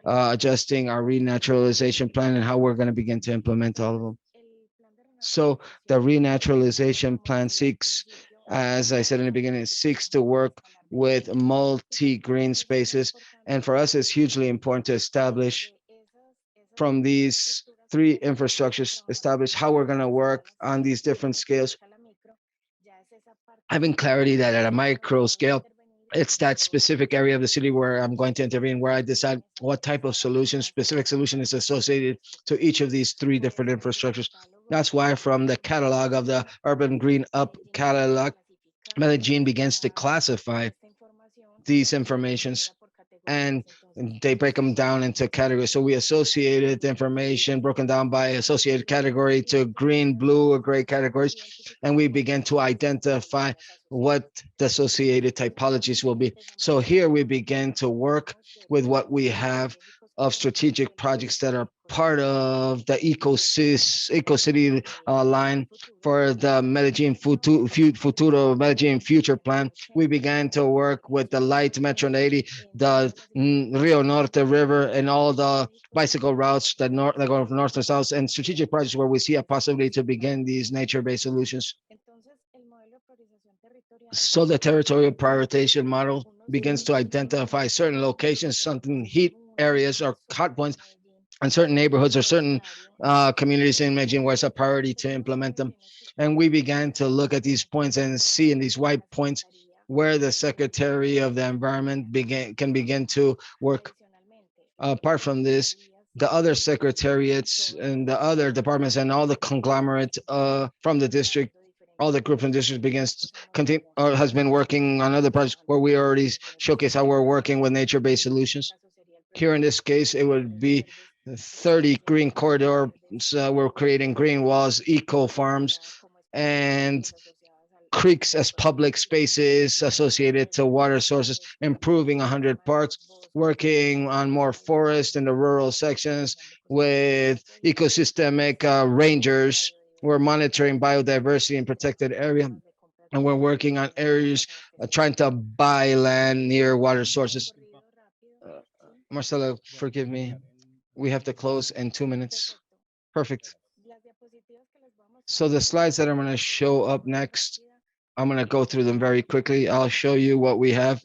adjusting our renaturalization plan and how we're going to begin to implement all of them. So the renaturalization plan seeks, as I said in the beginning, seeks to work with multi-green spaces. And for us, it's hugely important to establish from these 3 infrastructures, establish how we're going to work on these different scales, having clarity that at a micro scale, it's that specific area of the city where I'm going to intervene, where I decide what type of solution, specific solution is associated to each of these 3 different infrastructures. That's why from the catalog of the Urban Green Up catalog, Medellin begins to classify these informations and they break them down into categories. So we associated the information broken down by associated category to green, blue, or gray categories. And we begin to identify what the associated typologies will be. So here we begin to work with what we have of strategic projects that are part of the eco-city line for the Medellin Futuro Medellin Future Plan. We began to work with the Light Metro 80, the Rio Norte River, and all the bicycle routes that go from north to south, and strategic projects where we see a possibility to begin these nature-based solutions. So the territorial prioritization model begins to identify certain locations, certain heat areas or hot points, and certain neighborhoods or certain communities in Medellin where it's a priority to implement them. And we began to look at these points and see in these white points where the Secretary of the Environment can begin to work. Apart from this, the other secretariats and the other departments and all the conglomerate from the district, all the groups and districts begins to continue or has been working on other projects where we already showcase how we're working with nature-based solutions. Here in this case, it would be 30 green corridors. We're creating green walls, eco farms, and creeks as public spaces associated to water sources, improving 100 parks, working on more forest in the rural sections with ecosystemic rangers. We're monitoring biodiversity in protected area, and we're working on areas trying to buy land near water sources. Marcela, forgive me. We have to close in 2 minutes. Perfect. So the slides that I'm going to show up next, I'm going to go through them very quickly. I'll show you what we have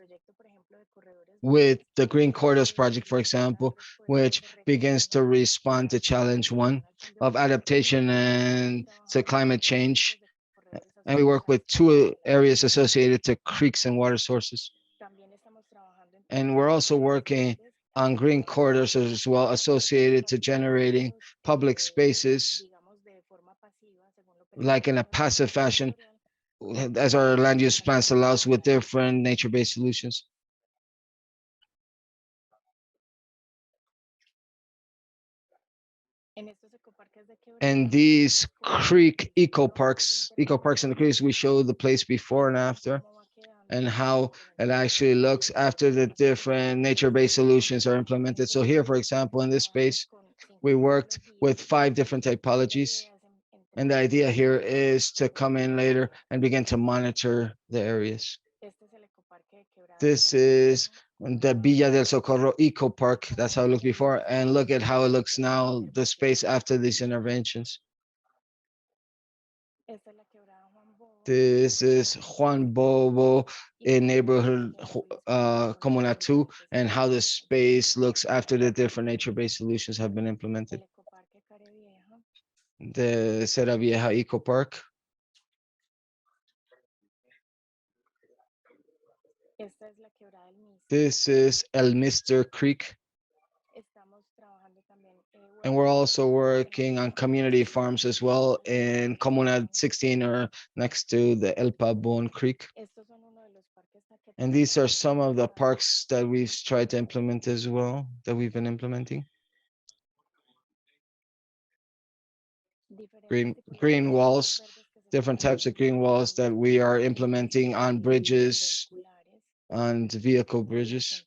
with the Green Corridors project, for example, which begins to respond to challenge one of adaptation and to climate change. And we work with two areas associated to creeks and water sources. And we're also working on green corridors as well, associated to generating public spaces, like in a passive fashion, as our land use plans allows with different nature-based solutions. And these creek eco parks in the creeks, we show the place before and after, and how it actually looks after the different nature-based solutions are implemented. So here, for example, in this space, we worked with 5 different typologies. And the idea here is to come in later and begin to monitor the areas. This is the Villa del Socorro Eco Park. That's how it looked before. And look at how it looks now, the space after these interventions. This is Juan Bobo in neighborhood Comuna 2, and how the space looks after the different nature-based solutions have been implemented. The Cera Vieja Eco Park. This is El Mister Creek. And we're also working on community farms as well in Comuna 16, or next to the El Pabon Creek. And these are some of the parks that we've tried to implement as well, that we've been implementing. Green walls, different types of green walls that we are implementing on bridges, on vehicle bridges,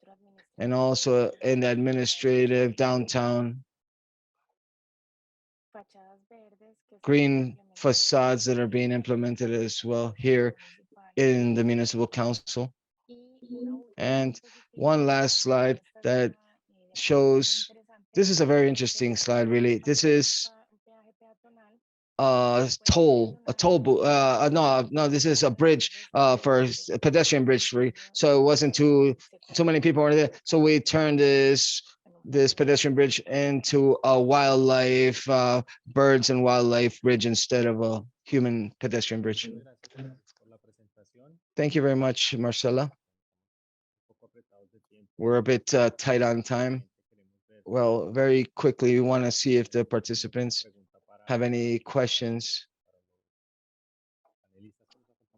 and also in the administrative downtown. Green facades that are being implemented as well here in the municipal council. And one last slide that shows, this is a very interesting slide, really. This is a toll no, this is a bridge for a pedestrian bridge, so it wasn't too many people were there, so we turned this pedestrian bridge into a wildlife birds and wildlife bridge instead of a human pedestrian bridge. Thank you very much, Marcela. We're a bit tight on time. Well, very quickly, we want to see if the participants have any questions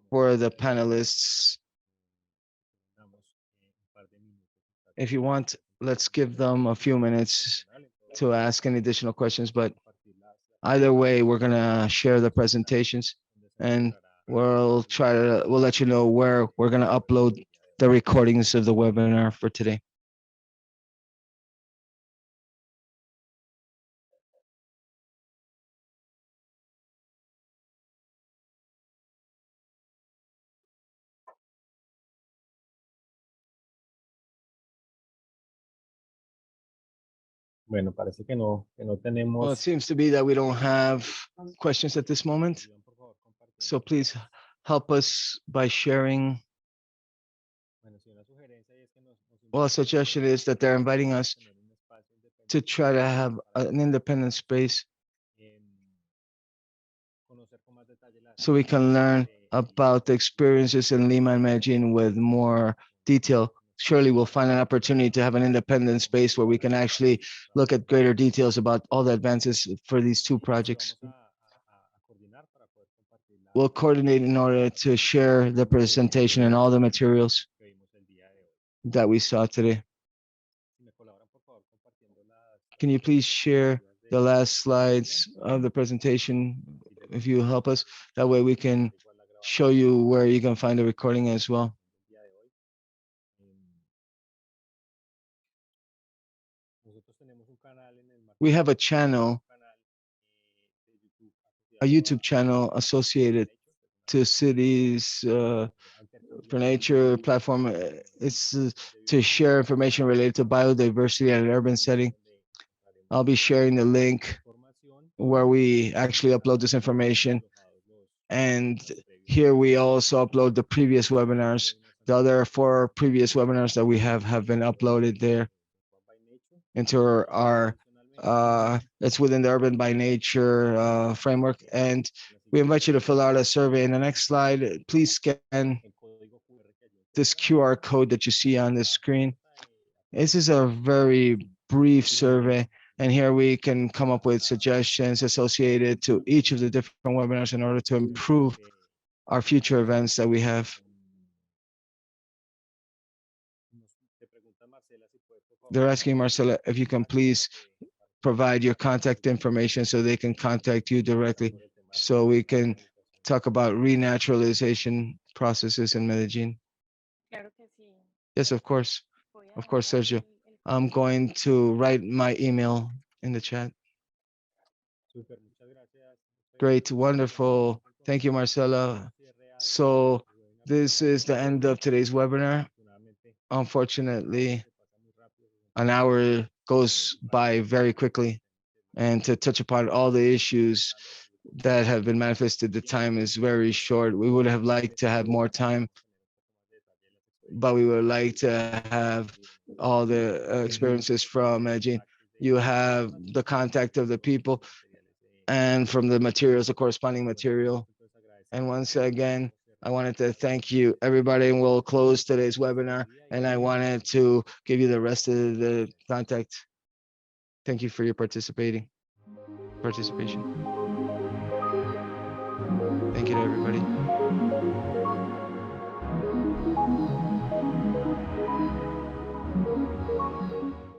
for the panelists. If you want, let's give them a few minutes to ask any additional questions, but either way, we're going to share the presentations, and we'll let you know where we're going to upload the recordings of the webinar for today. Bueno, parece que no Well, it tenemos. seems to be that we don't have questions at this moment. So please help us by sharing. Well, a suggestion is that they're inviting us to try to have an independent space so we can learn about the experiences in Lima and Medellin with more detail. Surely we'll find an opportunity to have an independent space where we can actually look at greater details about all the advances for these two projects. We'll coordinate in order to share the presentation and all the materials that we saw today. Can you please share the last slides of the presentation if you help us? That way we can show you where you can find the recording as well. We have a channel, a YouTube channel associated to Cities for Nature platform. It's to share information related to biodiversity in an urban setting. I'll be sharing the link where we actually upload this information. And here we also upload the previous webinars. The other 4 previous webinars that we have been uploaded there into our it's within the UrbanByNature framework. And we invite you to fill out a survey. In the next slide, please scan this QR code that you see on the screen. This is a very brief survey, and here we can come up with suggestions associated to each of the different webinars in order to improve our future events that we have. They're asking Marcela if you can please provide your contact information so they can contact you directly, so we can talk about renaturalization processes in Medellin. Yes, of course, Sergio. I'm going to write my email in the chat. Great, wonderful. Thank you, Marcela. So this is the end of today's webinar. Unfortunately, an hour goes by very quickly, and to touch upon all the issues that have been manifested, the time is very short. We would have liked to have more time, but we would like to have all the experiences from Medellin. You have the contact of the people, and from the materials, the corresponding material. And once again, I wanted to thank you, everybody, and we'll close today's webinar. And I wanted to give you the rest of the contact. Thank you for your participation. Thank you to everybody.